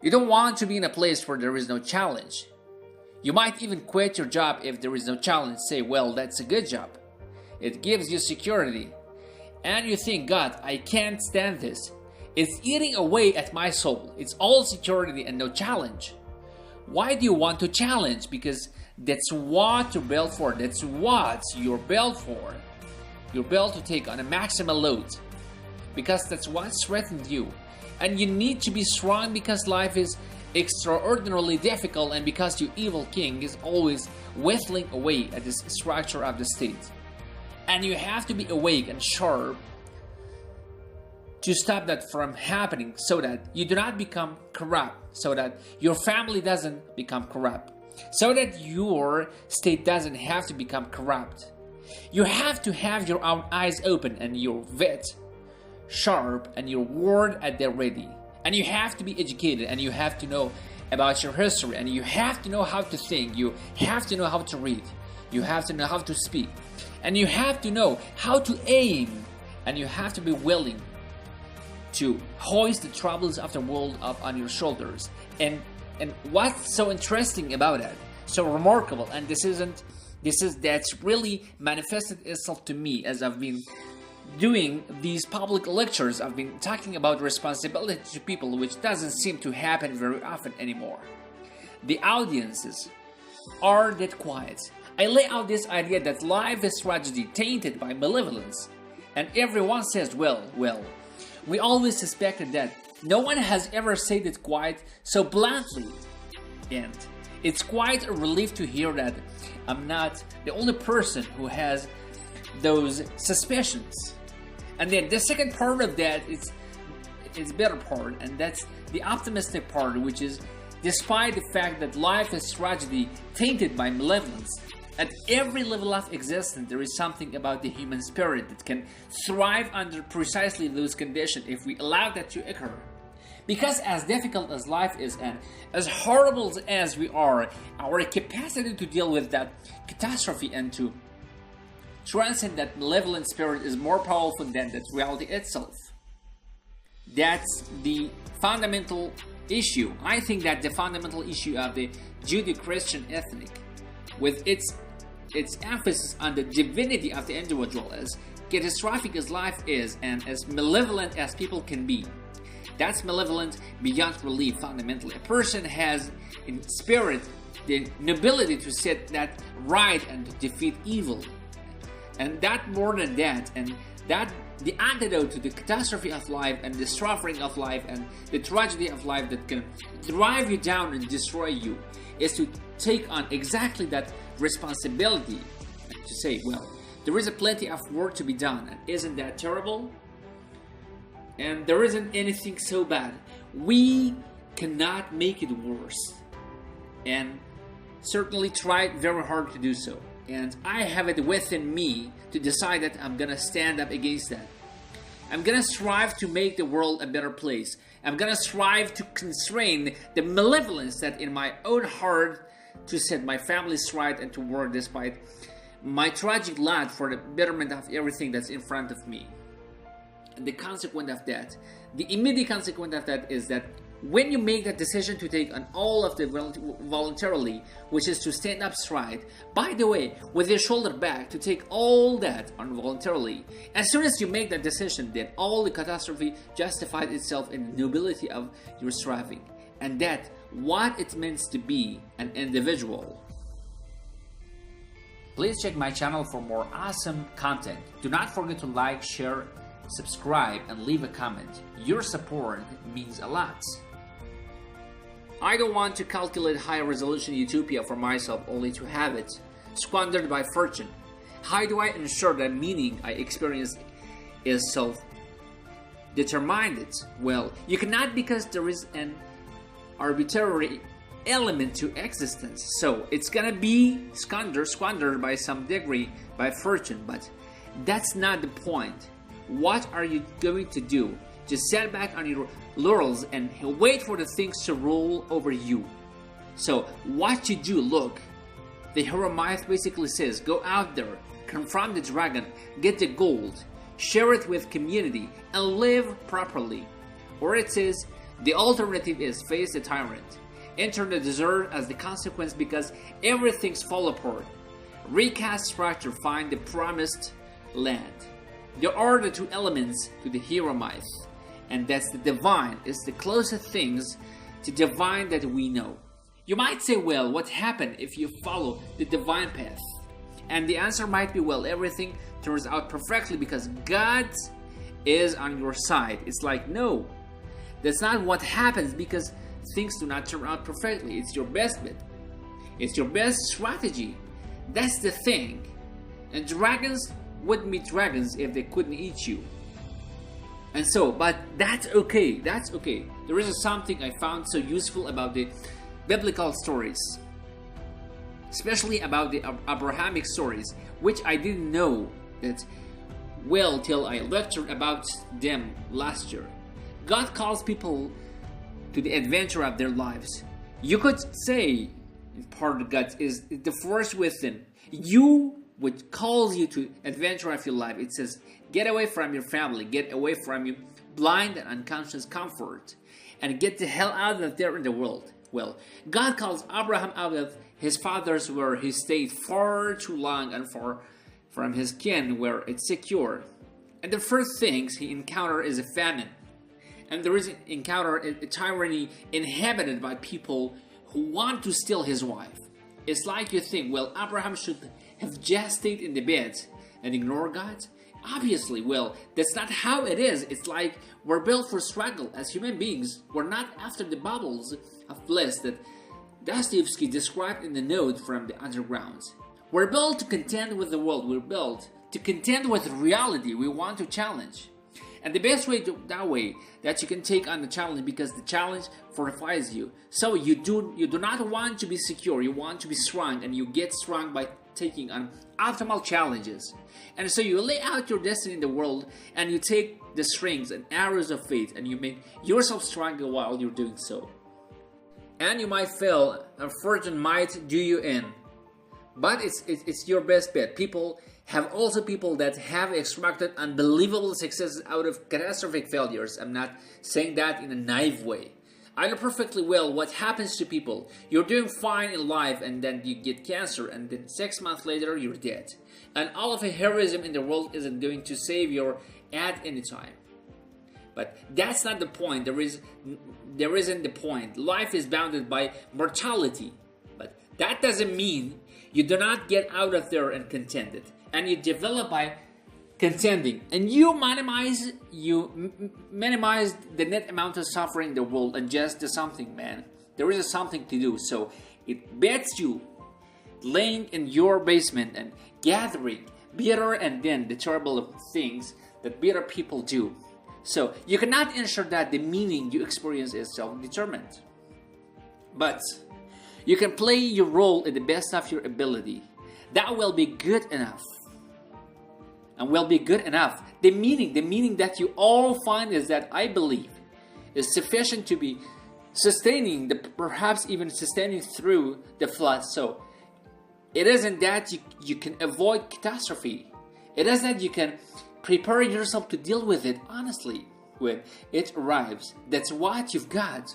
You don't want to be in a place where there is no challenge. You might even quit your job if there is no challenge. Say, well, that's a good job. It gives you security. And you think, God, I can't stand this. It's eating away at my soul. It's all security and no challenge. Why do you want to challenge? Because that's what you're built for. That's what you're built for. You're built to take on a maximum load. Because that's what threatens you. And you need to be strong because life is extraordinarily difficult and because your evil king is always whittling away at this structure of the state. And you have to be awake and sharp to stop that from happening so that you do not become corrupt, so that your family doesn't become corrupt, so that your state doesn't have to become corrupt. You have to have your own eyes open and your wit sharp and your word at the ready. And you have to be educated and you have to know about your history and you have to know how to think. You have to know how to read. You have to know how to speak. And you have to know how to aim. And you have to be willing to hoist the troubles of the world up on your shoulders. And what's so interesting about that, so remarkable, and that's really manifested itself to me as I've been doing these public lectures. I've been talking about responsibility to people, which doesn't seem to happen very often anymore. The audiences are that quiet. I lay out this idea that life is tragedy tainted by malevolence. And everyone says, well, we always suspected that. No one has ever said it quite so bluntly. And it's quite a relief to hear that I'm not the only person who has those suspicions. And then the second part of that is better part, and that's the optimistic part, which is despite the fact that life is tragedy tainted by malevolence, at every level of existence there is something about the human spirit that can thrive under precisely those conditions if we allow that to occur. Because as difficult as life is and as horrible as we are, our capacity to deal with that catastrophe and to transcend that malevolent spirit is more powerful than that reality itself. That's the fundamental issue. I think that the fundamental issue of the Judeo-Christian ethnic, with its emphasis on the divinity of the individual, as catastrophic as life is and as malevolent as people can be, that's malevolent beyond relief. Fundamentally, a person has in spirit the nobility to set that right and to defeat evil. And that more than that, and that the antidote to the catastrophe of life and the suffering of life and the tragedy of life that can drive you down and destroy you, is to take on exactly that responsibility, to say, well, there is a plenty of work to be done, and isn't that terrible? And there isn't anything so bad. We cannot make it worse, and certainly try very hard to do so. And I have it within me to decide that I'm gonna stand up against that. I'm gonna strive to make the world a better place. I'm gonna strive to constrain the malevolence that in my own heart to set my family straight and to work despite my tragic lot for the betterment of everything that's in front of me. And the consequence of that, the immediate consequence of that is that when you make that decision to take on all of the voluntarily, which is to stand up straight, by the way, with your shoulder back, to take all that on voluntarily, as soon as you make that decision, then all the catastrophe justified itself in the nobility of your striving. And that what it means to be an individual. Please check my channel for more awesome content. Do not forget to like, share, subscribe, and leave a comment. Your support means a lot. I don't want to calculate high-resolution utopia for myself only to have it squandered by fortune. How do I ensure that meaning I experience is self-determined? Well, you cannot, because there is an arbitrary element to existence. So it's gonna be squandered by some degree by fortune, but that's not the point. What are you going to do? Just sit back on your laurels and wait for the things to roll over you. So what you do, look, the hero myth basically says, go out there, confront the dragon, get the gold, share it with community, and live properly. Or it says, The alternative is face the tyrant, enter the desert as the consequence because everything's fall apart. Recast structure, find the promised land. There are the two elements to the hero myth, and that's the divine. It's the closest things to divine that we know. You might say, well, what happened if you follow the divine path? And the answer might be, well, everything turns out perfectly because God is on your side. It's like, no, that's not what happens because things do not turn out perfectly. It's your best bet. It's your best strategy. That's the thing. And dragons wouldn't be dragons if they couldn't eat you. And so, but that's okay. That's okay. There is something I found so useful about the biblical stories, especially about the Abrahamic stories, which I didn't know that well till I lectured about them last year. God calls people to the adventure of their lives. You could say part of God is the force within you, which calls you to adventure of your life. It says, get away from your family, get away from your blind and unconscious comfort, and get the hell out of there in the world. Well, God calls Abraham out of his father's where he stayed far too long and far from his kin where it's secure. And the first things he encountered is a famine. And there is encounter a tyranny inhabited by people who want to steal his wife. It's like you think, well, Abraham should have just stayed in the bed and ignore God? Obviously, well, that's not how it is. It's like we're built for struggle as human beings. We're not after the bubbles of bliss that Dostoevsky described in the note from the underground. We're built to contend with the world. We're built to contend with reality. We want to challenge. And the best way that you can take on the challenge, because the challenge fortifies you. So you do not want to be secure. You want to be strong, and you get strong by taking on optimal challenges. And so you lay out your destiny in the world, and you take the strings and arrows of faith, and you make yourself stronger while you're doing so. And you might fail, and fortune might do you in. But it's your best bet. People that have extracted unbelievable successes out of catastrophic failures. I'm not saying that in a naive way. I know perfectly well what happens to people. You're doing fine in life and then you get cancer and then 6 months later you're dead. And all of the heroism in the world isn't going to save you at any time. But that's not the point. There isn't the point. Life is bounded by mortality. But that doesn't mean you do not get out of there and contend it. And you develop by contending. And you minimize the net amount of suffering in the world and just do something, man. There is something to do. So it bets you laying in your basement and gathering bitter and then the terrible things that bitter people do. So you cannot ensure that the meaning you experience is self-determined. But you can play your role in the best of your ability. That will be good enough. And will be good enough. The meaning that you all find is that I believe is sufficient to be sustaining, perhaps even sustaining through the flood. So it isn't that you can avoid catastrophe. It is that you can prepare yourself to deal with it honestly when it arrives. That's what you've got.